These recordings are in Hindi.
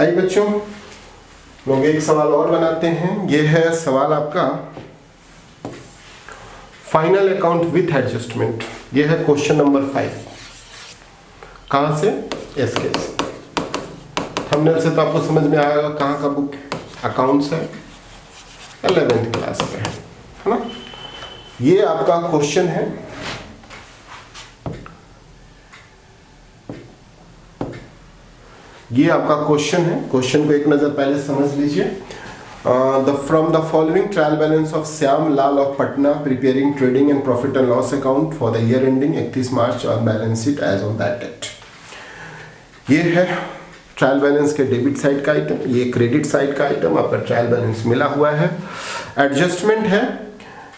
आइए बच्चों, लोग एक सवाल और बनाते हैं। ये है सवाल आपका फाइनल अकाउंट विथ एडजस्टमेंट। ये है क्वेश्चन नंबर 5। कहाँ से? एसके से। थंबनेल से तो आपको समझ में आएगा कहाँ का बुक अकाउंट्स है, 11th क्लास का है ना। ये आपका क्वेश्चन है। ये आपका क्वेश्चन है। क्वेश्चन को एक नजर पहले समझ लीजिए। From the following trial balance of Shyam Lal of Patna preparing trading and profit and loss account for the year ending 31 March और balance sheet as on that date. ये है ट्रायल बैलेंस के डेबिट साइड का आइटम, ये क्रेडिट साइड का आइटम। आपका ट्रायल बैलेंस मिला हुआ है, एडजस्टमेंट है,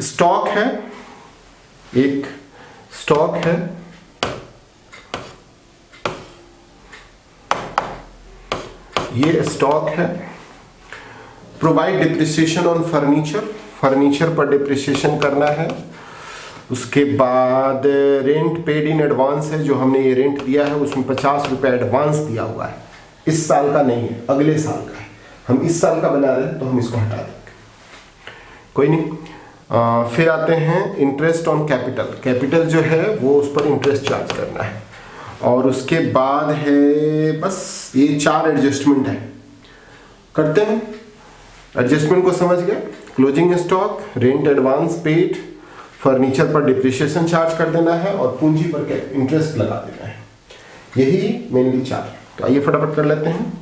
स्टॉक है, एक स्टॉक है, ये स्टॉक है। Provide depreciation on furniture, furniture पर डिप्रिसिएशन करना है। उसके बाद रेंट पेड इन एडवांस है, जो हमने ये रेंट दिया है उसमें 50 रुपये एडवांस दिया हुआ है। इस साल का नहीं है, अगले साल का है। हम इस साल का बना रहे हैं तो हम इसको हटा देंगे, कोई नहीं। फिर आते हैं इंटरेस्ट ऑन कैपिटल। कैपिटल जो है वो उस पर इंटरेस्ट चार्ज करना है। और उसके बाद है बस ये 4 एडजस्टमेंट है। करते हैं। एडजस्टमेंट को समझ गए। Closing stock, rent advance paid, furniture पर डिप्रिसिएशन चार्ज कर देना है और पूंजी पर इंटरेस्ट लगा देना है। यही मेनली 4। तो आइए फटाफट कर लेते हैं।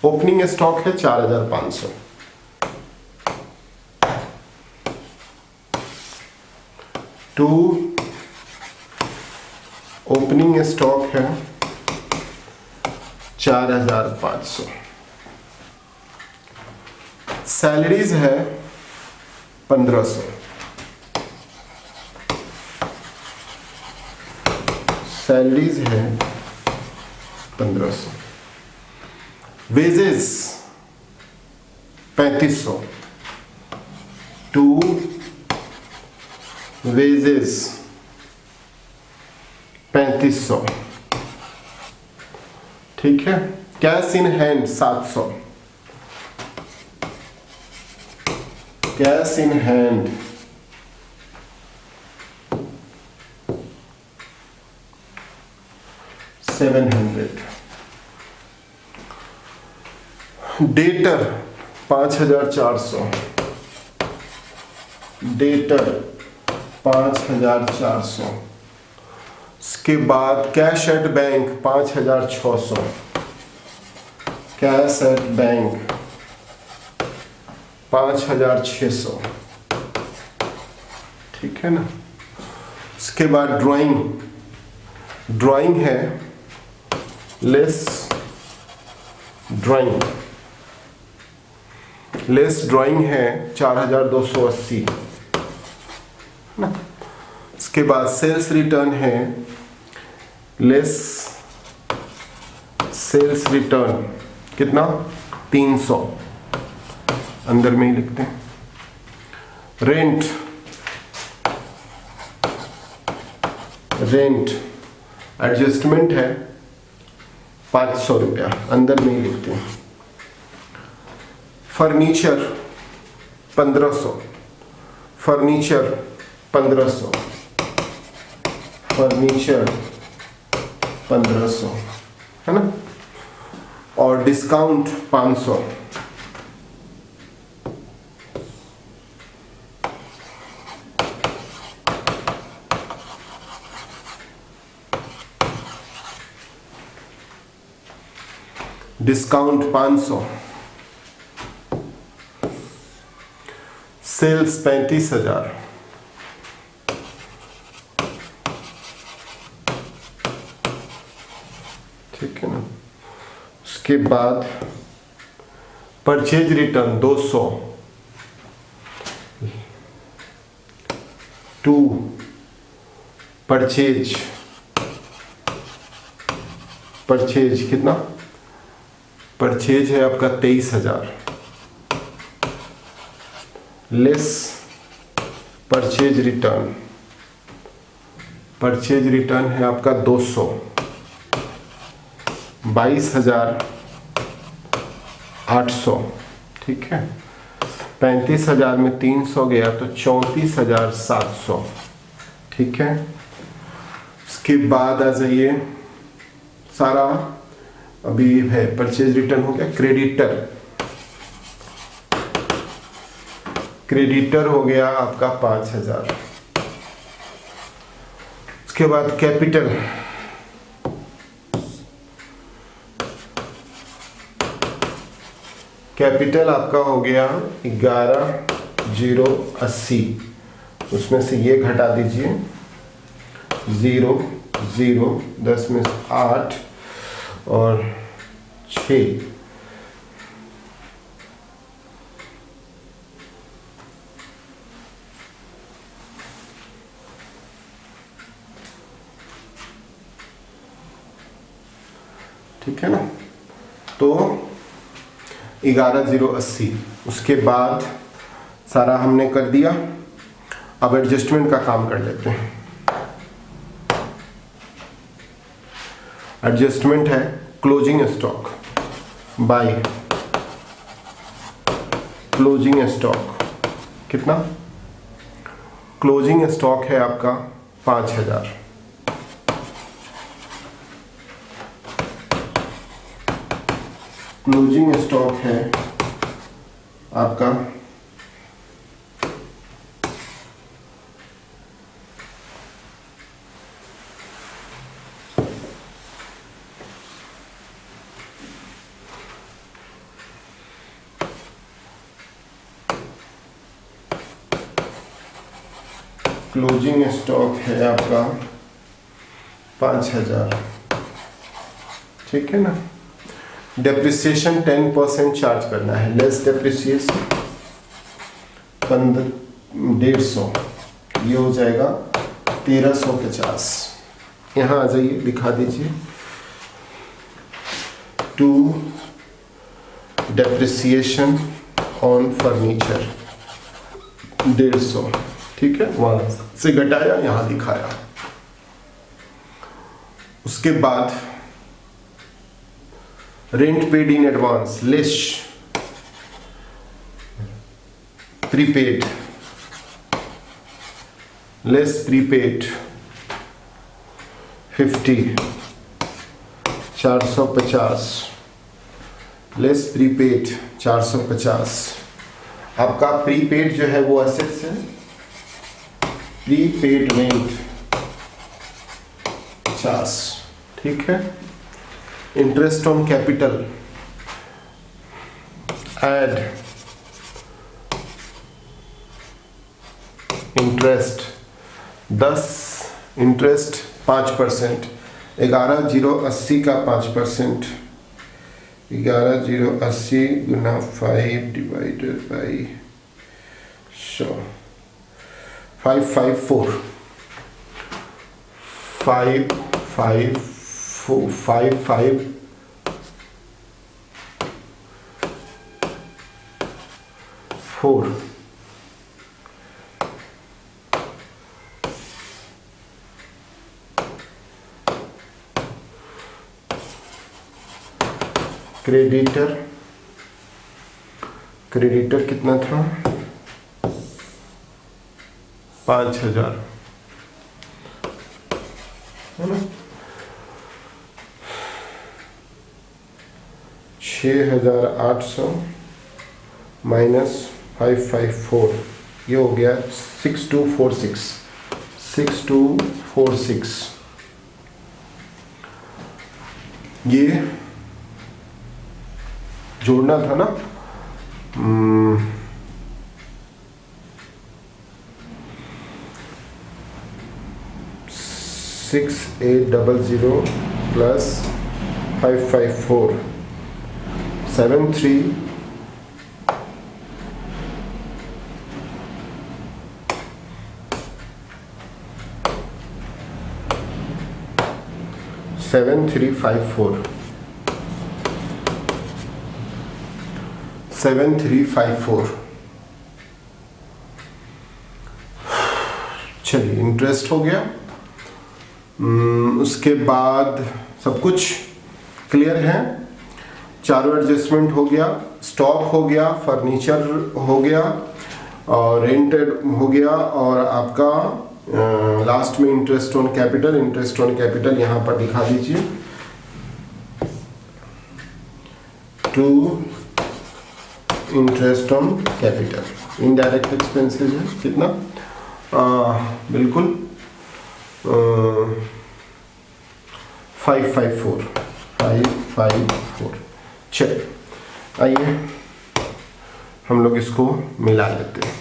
ओपनिंग स्टॉक है 4500। टू ओपनिंग स्टॉक है 4500। सैलरीज है 1500। सैलरीज है 1500। वेजेस 3500। टू वेजेस 3500, ठीक है। Cash in hand 700। Cash in hand 700। Debtor 5400। Debtor 5400। उसके बाद cash at bank 5600। Cash at bank 5600, ठीक है ना। उसके बाद ड्राइंग। ड्राइंग है लेस ड्राइंग। लेस ड्राइंग है 4280 ना। इसके बाद सेल्स रिटर्न है लेस सेल्स रिटर्न कितना 300, अंदर में ही लिखते हैं। रेंट रेंट एडजस्टमेंट है 500 रुपया, अंदर में ही लिखते हैं। फर्नीचर 1500। फर्नीचर 1500। फर्नीचर 1500 है ना। और डिस्काउंट 500। डिस्काउंट 500। सेल्स 35,000। ठीक है ना। उसके बाद purchase return 200। To purchase purchase कितना, परचेज है आपका 23,000 less purchase return, purchase return है आपका 200, 22,800, ठीक है। 35,000 में 300 गया तो 34,700, ठीक है। उसके बाद आ जाइए, सारा अभी है परचेज रिटर्न हो गया। क्रेडिटर, क्रेडिटर हो गया आपका 5,000। उसके बाद कैपिटल, कैपिटल आपका हो गया 11,080, उसमें से ये घटा दीजिए 0 0, 10 में से 8 और 6, ठीक है ना। तो 11,080, उसके बाद सारा हमने कर दिया। अब एडजस्टमेंट का काम कर लेते हैं। एडजस्टमेंट है closing stock by closing stock, कितना, क्लोजिंग स्टॉक है आपका 5,000, क्लोजिंग स्टॉक है आपका क्लोजिंग स्टॉक है आपका 5,000, ठीक है ना। डेप्रिसिएशन 10% चार्ज करना है, लेस डेप्रिसिएशन 1,500, ये हो जाएगा 1,350। यहाँ आ जाइए, दिखा दीजिए। टू डेप्रिसिएशन ऑन फर्नीचर 150, ठीक है, वहां से घटाया, यहाँ दिखाया। उसके बाद rent paid in advance less prepaid, less prepaid 50, 450, less prepaid 450। आपका प्रीपेड जो है वो एसेट्स है, प्रीपेड रेंट 50, ठीक है। Interest on capital add interest 10, interest 5%, 11,080 का 5%, 11,080 गुना 5 डिवाइडेड बाई 100, 554, 554 क्रेडिटर, क्रेडिटर कितना था, 5,000, है ना। 6,800 माइनस 554, ये हो गया 6246, 6246। ये जोड़ना था ना, 6800 प्लस 554 73 6 7354 7354। चलिए इंटरेस्ट हो गया। उसके बाद सब कुछ क्लियर है। चारों एडजस्टमेंट हो गया, स्टॉक हो गया, फर्नीचर हो गया और रेंटेड हो गया, और आपका लास्ट में interest on capital. Interest on capital यहाँ पर दिखा दीजिए, to interest on capital. Indirect expenses है कितना, बिल्कुल 554। चलिए आइए हम लोग इसको मिला लेते हैं।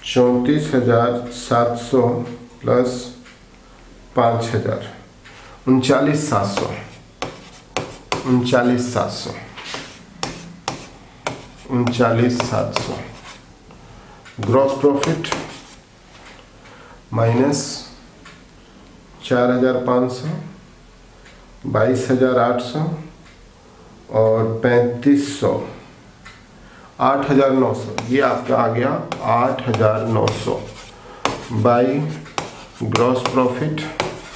$34,700 प्लस 5,000, 39,700। 39,700 ग्रॉस प्रॉफिट माइनस 4,500, 22,800 और 3,500, 8,900। ये आपका आ गया 8,900 बाई ग्रॉस प्रॉफिट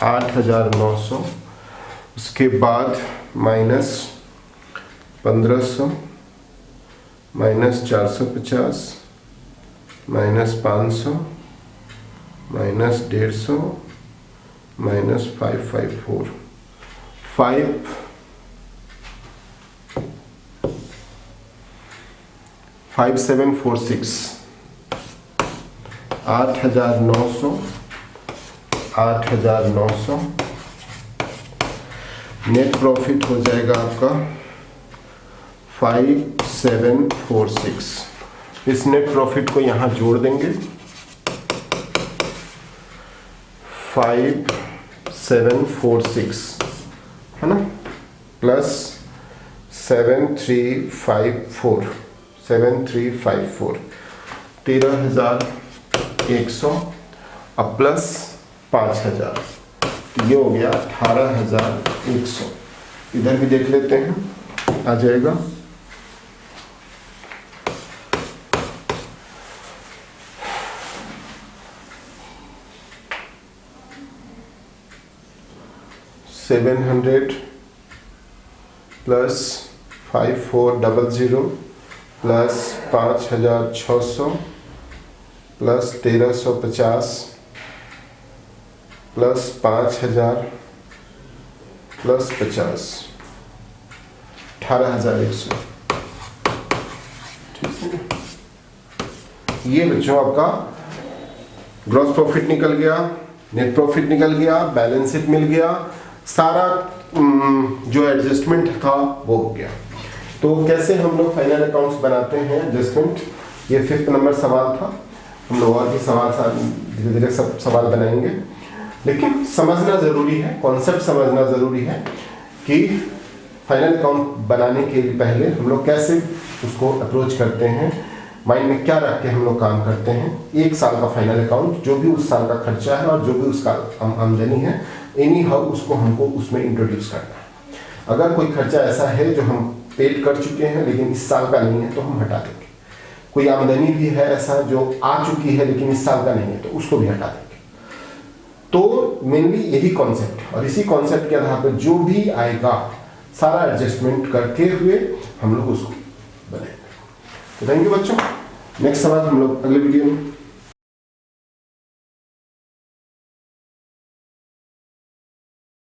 8,900। उसके बाद minus 1,500, minus 450, minus 500, minus 150, minus 554, 5,746। 8,900, 8,900 net profit हो जाएगा आपका 5,746। इस नेट प्रॉफिट को यहाँ जोड़ देंगे, 5,746 है ना, प्लस 7,354, 13,100 अब प्लस 5,000, तो ये हो गया 18,100। इधर भी देख लेते हैं, आ जाएगा $700 plus 5,400 plus 5,600 plus 1,350 plus 5,000 plus 50, 18,100। ठीक है, ये बच्चों आपका ग्रॉस प्रॉफिट निकल गया, नेट प्रॉफिट निकल गया, बैलेंस शीट मिल गया, सारा जो एडजस्टमेंट था वो हो गया। तो कैसे हम लोग फाइनल अकाउंट्स बनाते हैं एडजस्टमेंट, ये 5th नंबर सवाल था। हम लोग और भी सवाल धीरे धीरे सब सवाल बनाएंगे, लेकिन समझना ज़रूरी है, कॉन्सेप्ट समझना ज़रूरी है कि फाइनल अकाउंट बनाने के पहले हम लोग कैसे उसको अप्रोच करते हैं, माइंड में क्या रख के हम लोग काम करते हैं। 1 साल का फाइनल अकाउंट, जो भी उस साल का खर्चा है और जो भी उसका आमदनी है, एनी हाउ उसको हमको उसमें इंट्रोड्यूस करना है। अगर कोई खर्चा ऐसा है जो हम पेड कर चुके हैं लेकिन इस साल का नहीं है तो हम हटा देंगे। कोई आमदनी भी है ऐसा जो आ चुकी है लेकिन इस साल का नहीं है तो उसको भी हटा देंगे। तो मेनली यही कॉन्सेप्ट है, और इसी कॉन्सेप्ट के आधार पर जो भी आएगा सारा एडजस्टमेंट करके हुए हम लोग उसको बनाएंगे। तो थैंक यू बच्चों, नेक्स्ट सवाल हम लोग अगले वीडियो में